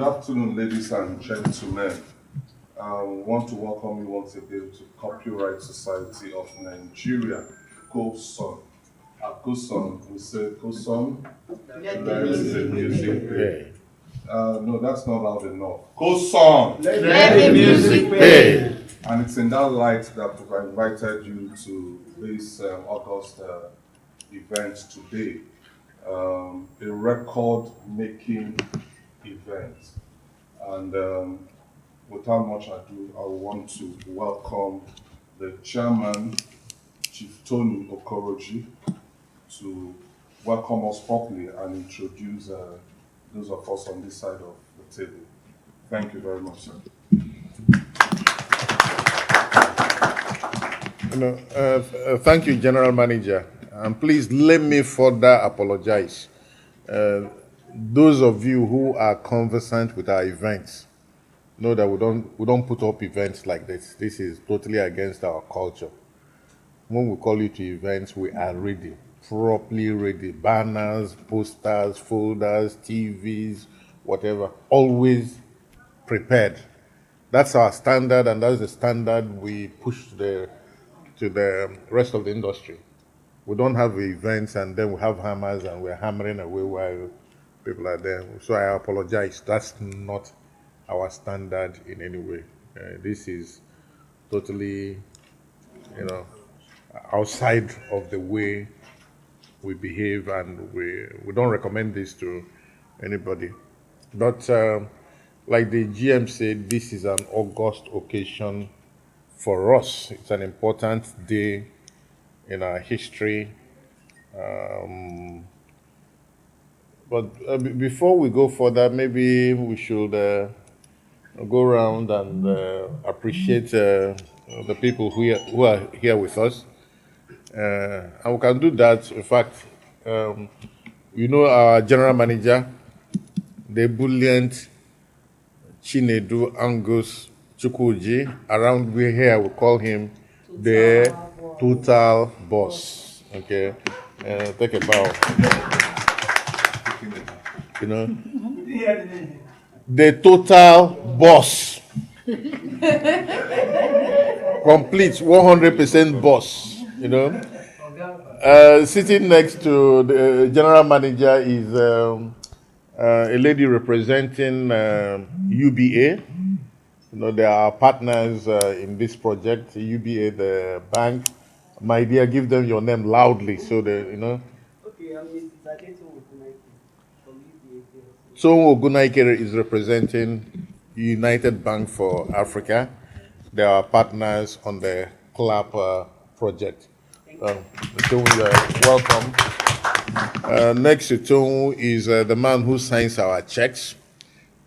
afternoon, ladies and gentlemen. We want to welcome you once again to Copyright Society of Nigeria, Coson. At Coson, we say Coson, let the music play. No, that's not loud enough. Coson, let the music play. And it's in that light that we've invited you to this August event today. A record-making event. And without much ado, I want to welcome the chairman, Chief Tony Okoroji, to welcome us properly and introduce those of us on this side of the table. Thank you very much, sir. Thank you, General Manager. And please let me further apologize. Those of you who are conversant with our events know that we don't put up events like this. This is totally against our culture. When we call you to events, we are ready, properly ready. Banners, posters, folders, TVs, whatever, always prepared. That's our standard, and that's the standard we push to the rest of the industry. We don't have events and then we have hammers and we're hammering away while people are there. So I apologize. That's not our standard in any way. This is totally, outside of the way we behave, and we don't recommend this to anybody. But like the GM said, this is an August occasion for us. It's an important day in our history. But before we go further, maybe we should go around and appreciate the people who are here with us. And we can do that. In fact, our general manager, the brilliant Chinedu Angus Chukwuji. Around here, we call him the total boss. Okay, take a bow. The total boss. Complete 100% boss. Sitting next to the general manager is a lady representing UBA. They are partners in this project. UBA, the bank. My dear, give them your name loudly so they, Okay, I'm Mrs. Adeto Ogunaike from UBA. So Ogunaike is representing United Bank for Africa. They are partners on the CLAP project. So you are welcome. Next to Tongu is the man who signs our checks.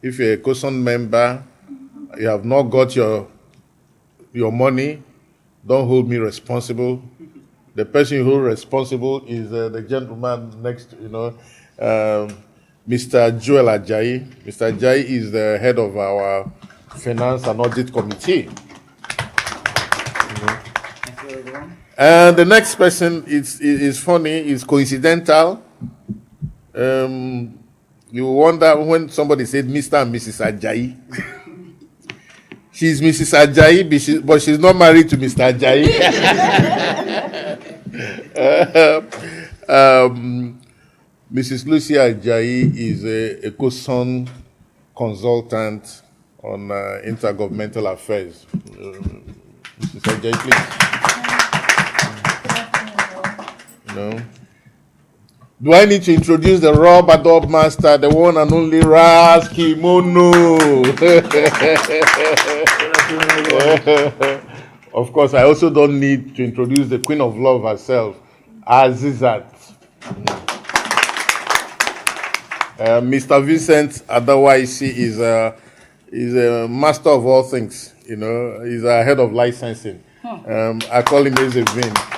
If you're a Coson member, you have not got your money, don't hold me responsible. The person who is responsible is the gentleman next to, Mr. Joel Ajayi. Mr. Ajayi is the head of our Finance and Audit Committee. And the next person is funny, is coincidental. You wonder when somebody said Mr. and Mrs. Ajayi. She's Mrs. Ajayi, but she's not married to Mr. Ajayi. Mrs. Lucia Ajayi is a Coson consultant on intergovernmental affairs. Mrs. Ajayi, please. Do I need to introduce the rubber dub master, the one and only Ras Kimono? Of course, I also don't need to introduce the Queen of Love herself, Azizat. Mr. Vincent Adawaisi is a master of all things. He's a head of licensing. I call him Ezevin.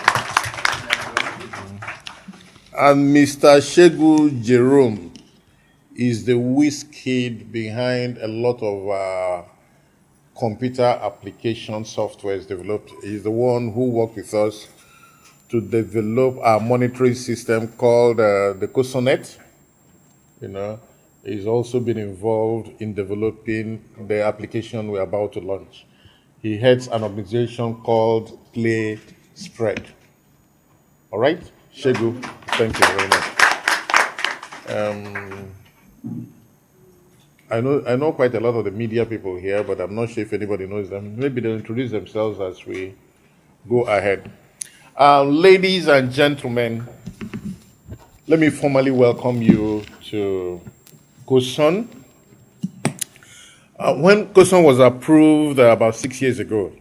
And Mr. Shegu Jerome is the whiz kid behind a lot of computer application softwares developed. He's the one who worked with us to develop our monitoring system called the Cosonet. He's also been involved in developing the application we're about to launch. He heads an organization called Play Spread. All right, Shegu, thank you very much. I know quite a lot of the media people here, but I'm not sure if anybody knows them. Maybe they'll introduce themselves as we go ahead. Ladies and gentlemen, let me formally welcome you to Coson. When Coson was approved about 6 years ago,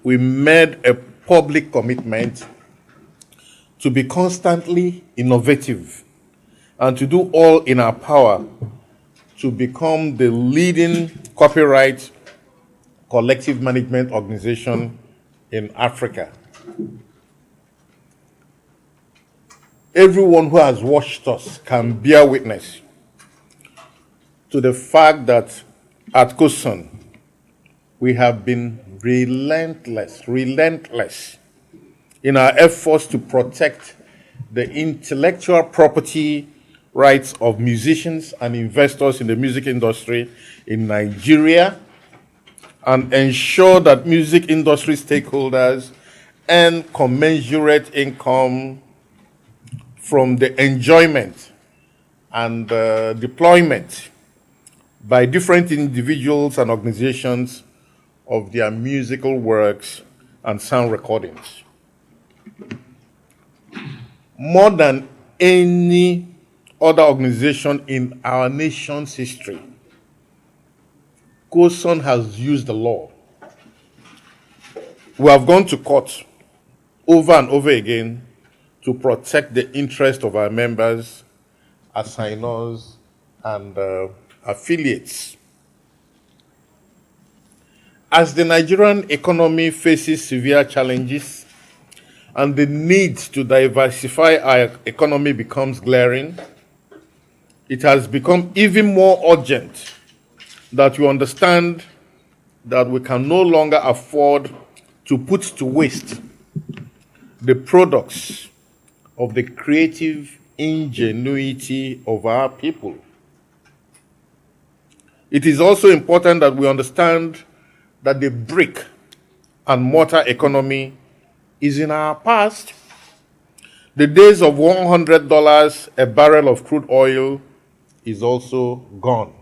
we made a public commitment to be constantly innovative and to do all in our power to become the leading copyright collective management organization in Africa. Everyone who has watched us can bear witness to the fact that at Coson, we have been relentless in our efforts to protect the intellectual property rights of musicians and investors in the music industry in Nigeria and ensure that music industry stakeholders earn commensurate income from the enjoyment and deployment by different individuals and organizations of their musical works and sound recordings. More than any other organization in our nation's history, Coson has used the law. We have gone to court over and over again to protect the interest of our members, assignors, and affiliates. As the Nigerian economy faces severe challenges and the need to diversify our economy becomes glaring, it has become even more urgent that we understand that we can no longer afford to put to waste the products of the creative ingenuity of our people. It is also important that we understand that the brick and mortar economy is in our past. The days of $100 a barrel of crude oil is also gone.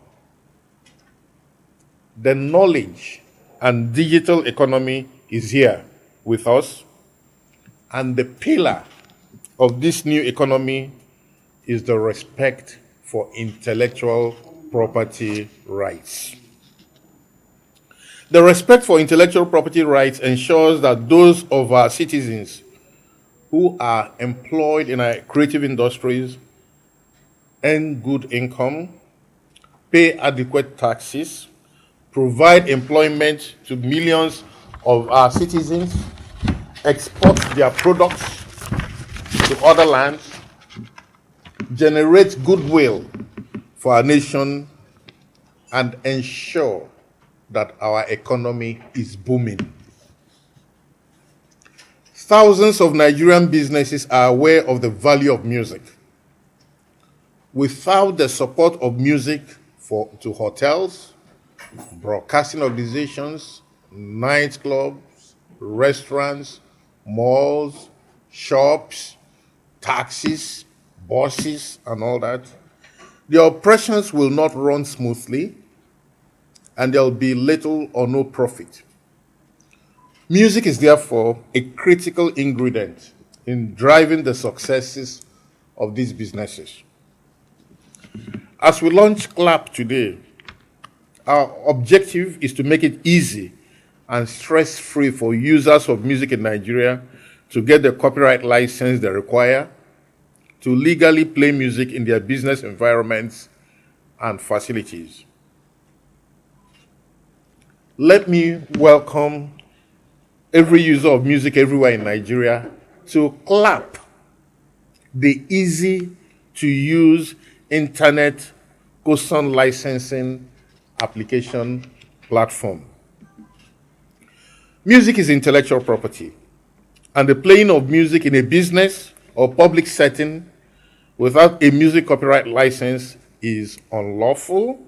The knowledge and digital economy is here with us, and the pillar of this new economy is the respect for intellectual property rights. The respect for intellectual property rights ensures that those of our citizens who are employed in our creative industries earn good income, pay adequate taxes, provide employment to millions of our citizens, export their products to other lands, generate goodwill for our nation, and ensure that our economy is booming. Thousands of Nigerian businesses are aware of the value of music. Without the support of music to hotels, broadcasting organizations, nightclubs, restaurants, malls, shops, taxis, buses, and all that, the operations will not run smoothly, and there will be little or no profit. Music is therefore a critical ingredient in driving the successes of these businesses. As we launch CLAP today, our objective is to make it easy and stress-free for users of music in Nigeria to get the copyright license they require to legally play music in their business environments and facilities. Let me welcome every user of music everywhere in Nigeria to CLAP, the easy-to-use internet Coson licensing application platform. Music is intellectual property, and the playing of music in a business or public setting without a music copyright license is unlawful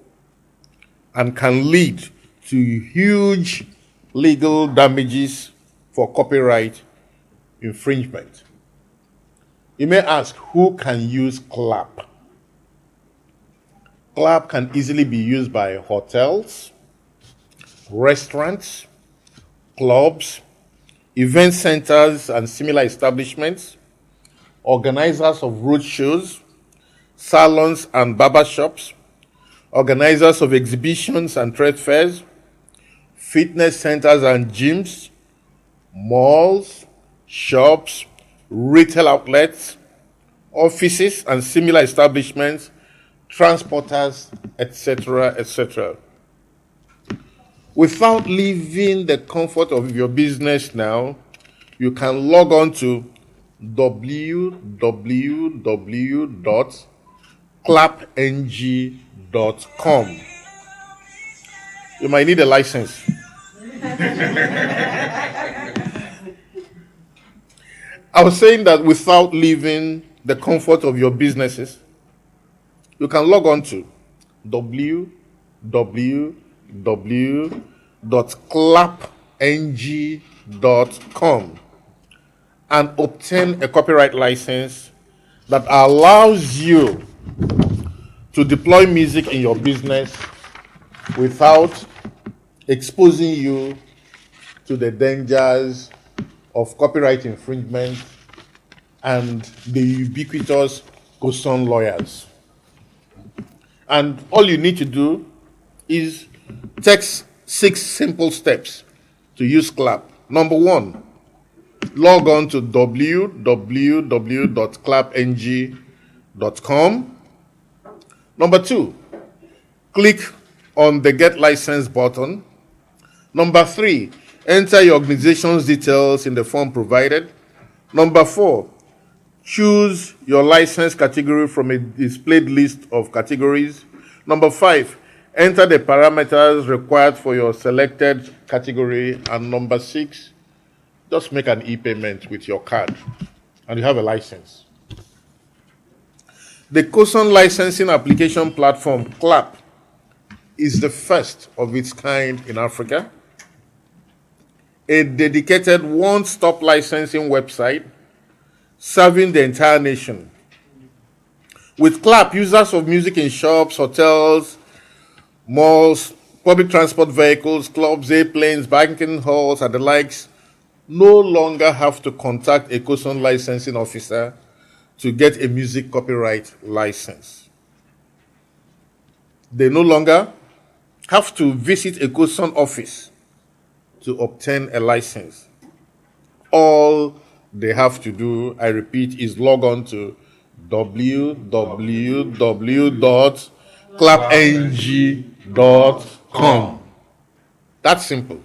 and can lead to huge legal damages for copyright infringement. You may ask, who can use clap? Clap can easily be used by hotels, restaurants, clubs, event centers and similar establishments, organizers of road shows, salons and barber shops, organizers of exhibitions and trade fairs, fitness centers and gyms, malls, shops, retail outlets, offices and similar establishments, transporters, etc., etc. Without leaving the comfort of your business now, you can log on to www.clapng.com. You might need a license. I was saying that without leaving the comfort of your businesses, you can log on to www.clapng.com and obtain a copyright license that allows you to deploy music in your business without exposing you to the dangers of copyright infringement and the ubiquitous Coson lawyers. And all you need to do is take 6 simple steps to use clap. Number 1, log on to www.clapng.com. Number 2, click on the Get License button. Number 3, enter your organization's details in the form provided. Number 4, choose your license category from a displayed list of categories. Number 5, enter the parameters required for your selected category. And number 6, just make an e-payment with your card and you have a license. The Coson licensing application platform, CLAP, is the first of its kind in Africa. A dedicated one-stop licensing website serving the entire nation. With CLAP, users of music in shops, hotels, malls, public transport vehicles, clubs, airplanes, banking halls, and the likes no longer have to contact a Coson licensing officer to get a music copyright license. They no longer have to visit a Coson office to obtain a license. All they have to do, I repeat, is log on to www.clapng.com. That's simple.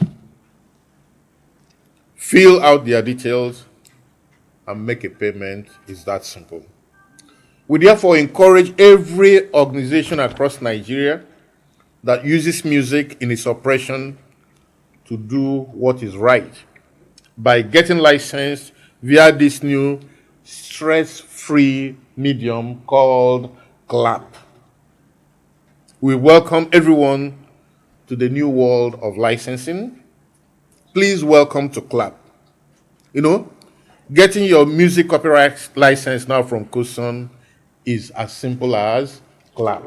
Fill out their details and make a payment. It's that simple. We therefore encourage every organization across Nigeria that uses music in its operation to do what is right by getting licensed via this new stress-free medium called CLAP. We welcome everyone to the new world of licensing. Please welcome to CLAP. Getting your music copyright license now from Coson is as simple as CLAP.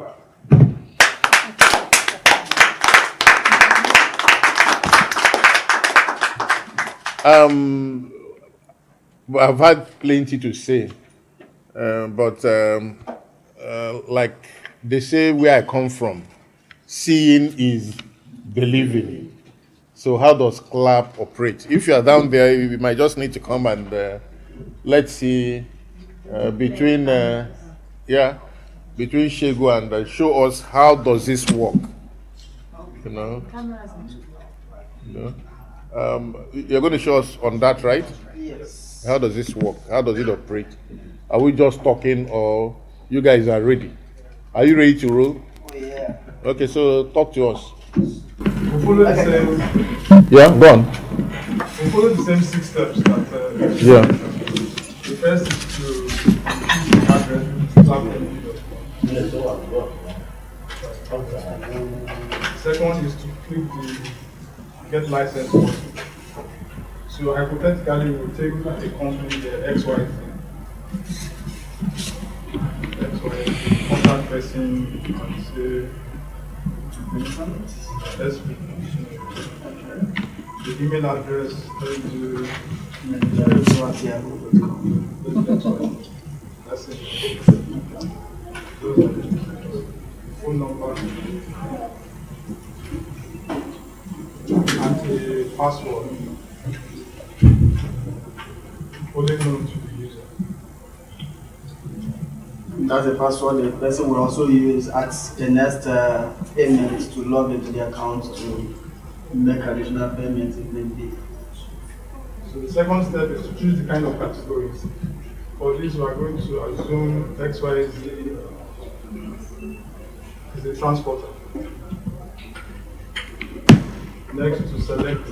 I've had plenty to say, but like they say where I come from, seeing is believing. So how does CLAP operate? If you are down there, you might just need to come and let's see between Shegu and show us how does this work. You're going to show us on that, right? Yes. How does this work? How does it operate? Are we just talking or you guys are ready? Are you ready to roll? Oh, yeah. Okay, so talk to us. We follow the same. Yeah, go on. We follow the same 6 steps that. Yeah. The first is to choose the address, second is to click the get license button. So hypothetically, we will take a company, the XY, contact person, and say, let's the email address, let's do that's it. Those are the phone number and the password only known to the user. That's the password the person will also use at the next payment to log into the account to make additional payments if need be. So the second step is to choose the kind of categories. For this, we are going to assume XYZ is a transporter. Next, to select